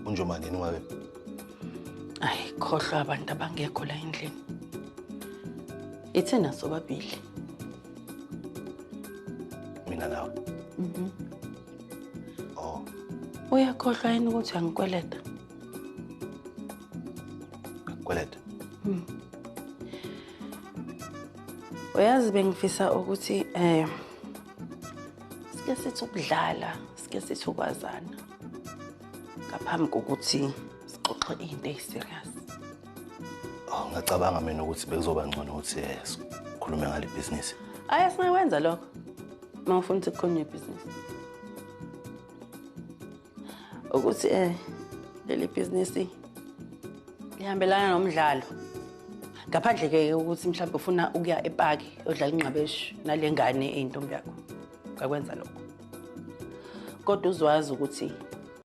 Unjomani yini ngabe? Ayi, khohlwa abantu abangekho la endlini. Ithina sobabili. Mina nawe. Oh. Uyakhohlwa yini ukuthi angikweleta? Kweleta. Uyazi bengifisa ukuthi sike sithi ukudlala, sike sithi ukwazana. Ngaphambi kokuthi sixoxe into eziserious. Oh, ngicabanga mina ukuthi bekuzoba ngcono ukuthi sikhulume ngale business. Aya singakwenza lokho. Mawufuna ukuthi kukhona ibusiness. Ukuthi leli business lihambelana nomdlalo. Ngaphandle ke ukuthi mhlawumbe ufuna ukuya epark odlala ingqabeshi nalengane eyintombi yakho. Ngakwenza lokho. Kodwa uzwazi ukuthi